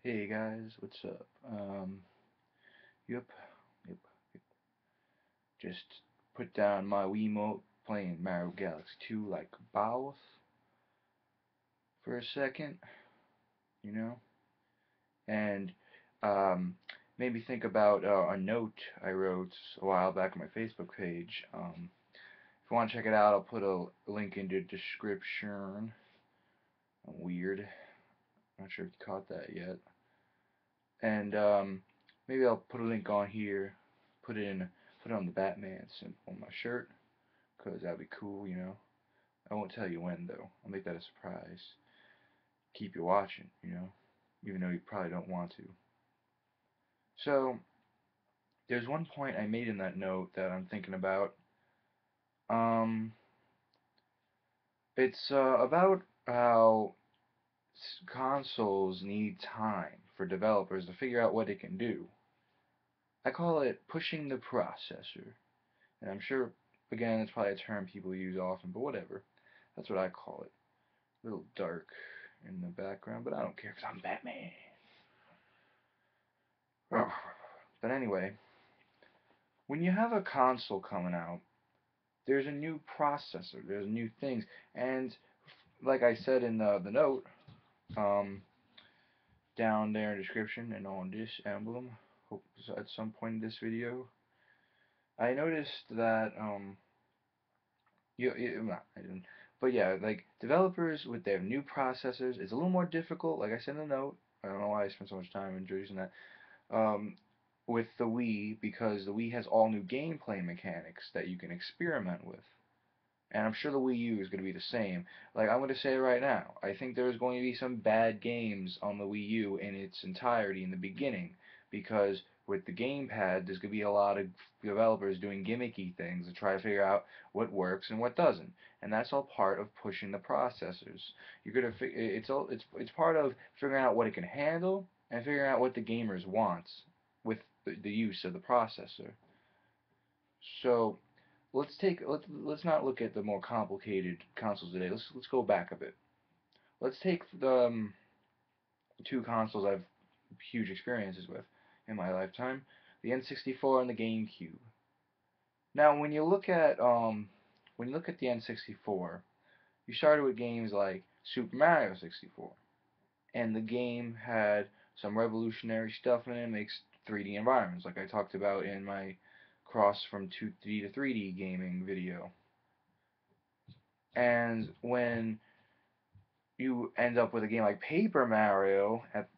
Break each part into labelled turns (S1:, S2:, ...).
S1: Hey guys, what's up? Yep, yep. Just put down my Wiimote playing Mario Galaxy 2 like boss for a second, you know, and um, made me think about a note I wrote a while back on my Facebook page. If you want to check it out, I'll put a link in the description. I'm weird. Not sure if you caught that yet. And maybe I'll put a link on here. Put it in. Put it on the Batman symbol on my shirt. 'Cause that'd be cool, you know. I won't tell you when, though. I'll make that a surprise. Keep you watching, you know, even though you probably don't want to. So, there's one point I made in that note that I'm thinking about. Um, it's about how consoles need time for developers to figure out what it can do. I call it pushing the processor. And I'm sure, again, it's probably a term people use often, but whatever. That's what I call it. A little dark in the background, but I don't care because I'm Batman. But anyway, when you have a console coming out, there's a new processor, there's new things, and like I said in the note, um, down there in the description and on this emblem, hope at some point in this video, I noticed that I didn't, but yeah, like developers with their new processors, it's a little more difficult. Like I said in the note, I don't know why I spent so much time introducing that. Um, with the Wii because the Wii has all new gameplay mechanics that you can experiment with. And I'm sure the Wii U is going to be the same. Like, I'm going to say it right now. I think there's going to be some bad games on the Wii U in its entirety in the beginning. Because with the gamepad, there's going to be a lot of developers doing gimmicky things to try to figure out what works and what doesn't. And that's all part of pushing the processors. You're going to it's part of figuring out what it can handle and figuring out what the gamers want with the use of the processor. So let's not look at the more complicated consoles today. Let's go back a bit. Let's take the two consoles I've huge experiences with in my lifetime, the N64 and the GameCube. Now, when you look at the N64, you started with games like Super Mario 64, and the game had some revolutionary stuff in it. It makes 3D environments, like I talked about in my cross from 2D to 3D gaming video. And when you end up with a game like Paper Mario at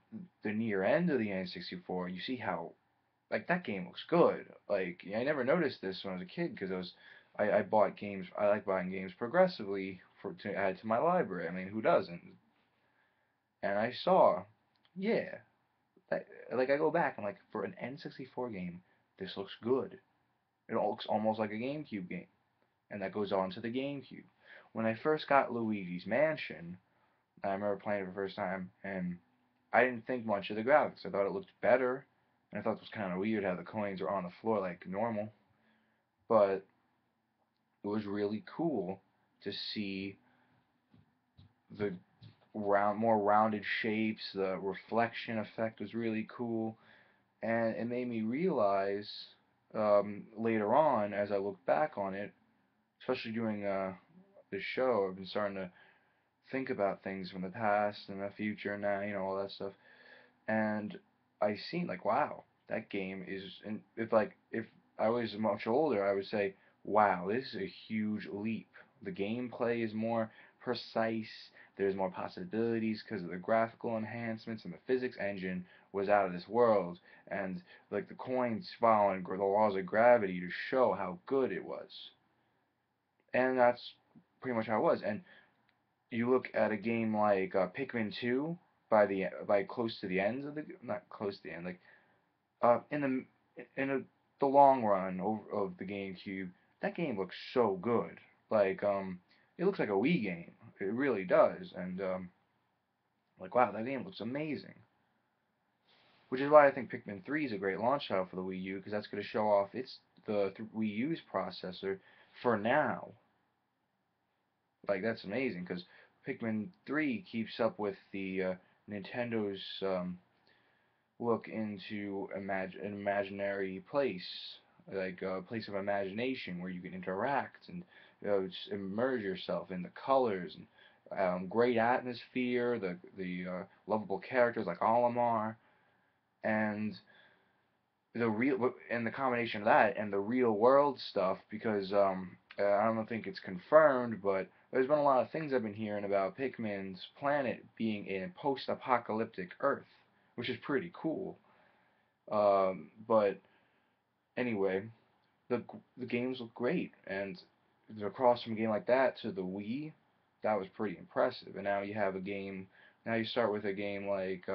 S1: the near end of the N64, you see how like that game looks good. Like I never noticed this when I was a kid because I bought games. I like buying games progressively to add to my library. I mean, who doesn't? And I saw, yeah, like I go back and like for an N64 game, this looks good. It looks almost like a GameCube game, and that goes on to the GameCube. When I first got Luigi's Mansion, I remember playing it for the first time, and I didn't think much of the graphics. I thought it looked better, and I thought it was kind of weird how the coins were on the floor like normal. But it was really cool to see the more rounded shapes. The reflection effect was really cool, and it made me realize later on, as I look back on it, especially during this show, I've been starting to think about things from the past and the future and now, all that stuff. And I seen like, wow, that game is, and if I was much older, I would say, wow, this is a huge leap. The gameplay is more precise. There's more possibilities because of the graphical enhancements, and the physics engine was out of this world. And like the coins following the laws of gravity to show how good it was. And that's pretty much how it was. And you look at a game like Pikmin 2 by close to the end of the not close to the end like in the long run of the GameCube, that game looks so good. Like it looks like a Wii game. It really does. And like wow, that game looks amazing. Which is why I think Pikmin 3 is a great launch title for the Wii U because that's going to show off the Wii U's processor for now. Like that's amazing because Pikmin 3 keeps up with the Nintendo's look into an imaginary place, like a place of imagination where you can interact and just immerse yourself in the colors and great atmosphere, the lovable characters like Olimar, and the combination of that and the real world stuff because I don't think it's confirmed, but there's been a lot of things I've been hearing about Pikmin's planet being a post-apocalyptic Earth, which is pretty cool. But anyway, the the games look great, and across from a game like that to the Wii, that was pretty impressive. And now you have a game. Now you start with a game like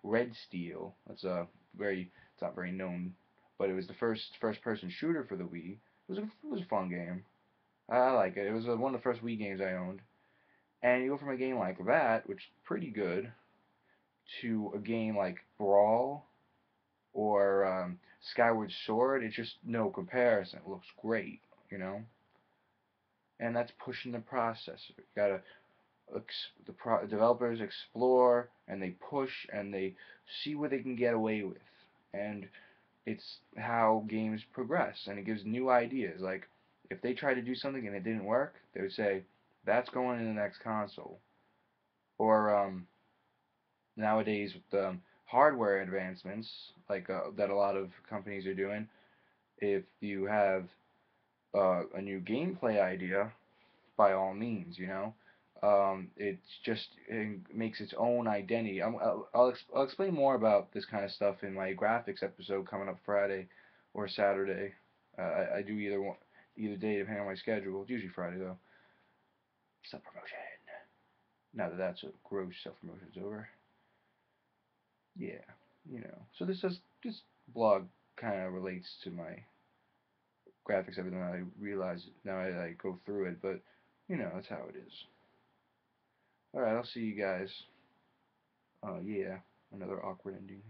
S1: Red Steel. It's not very known, but it was the first person shooter for the Wii. It was a fun game. I like it. It was one of the first Wii games I owned. And you go from a game like that, which is pretty good, to a game like Brawl or Skyward Sword. It's just no comparison. It looks great, you know. And that's pushing the processor. You gotta developers explore and they push and they see what they can get away with, and it's how games progress and it gives new ideas. Like if they tried to do something and it didn't work, they would say that's going in the next console. Or nowadays with hardware advancements like that a lot of companies are doing, if you have a new gameplay idea, by all means, you know. It makes its own identity. I'll explain more about this kind of stuff in my graphics episode coming up Friday or Saturday. I do either day depending on my schedule. It's usually Friday though. Self promotion. Now that that's a gross self promotion's over. Yeah, you know. So this blog kind of relates to my graphics everything. I realize now I go through it, but you know that's how it is. All right, I'll see you guys. Yeah, another awkward ending.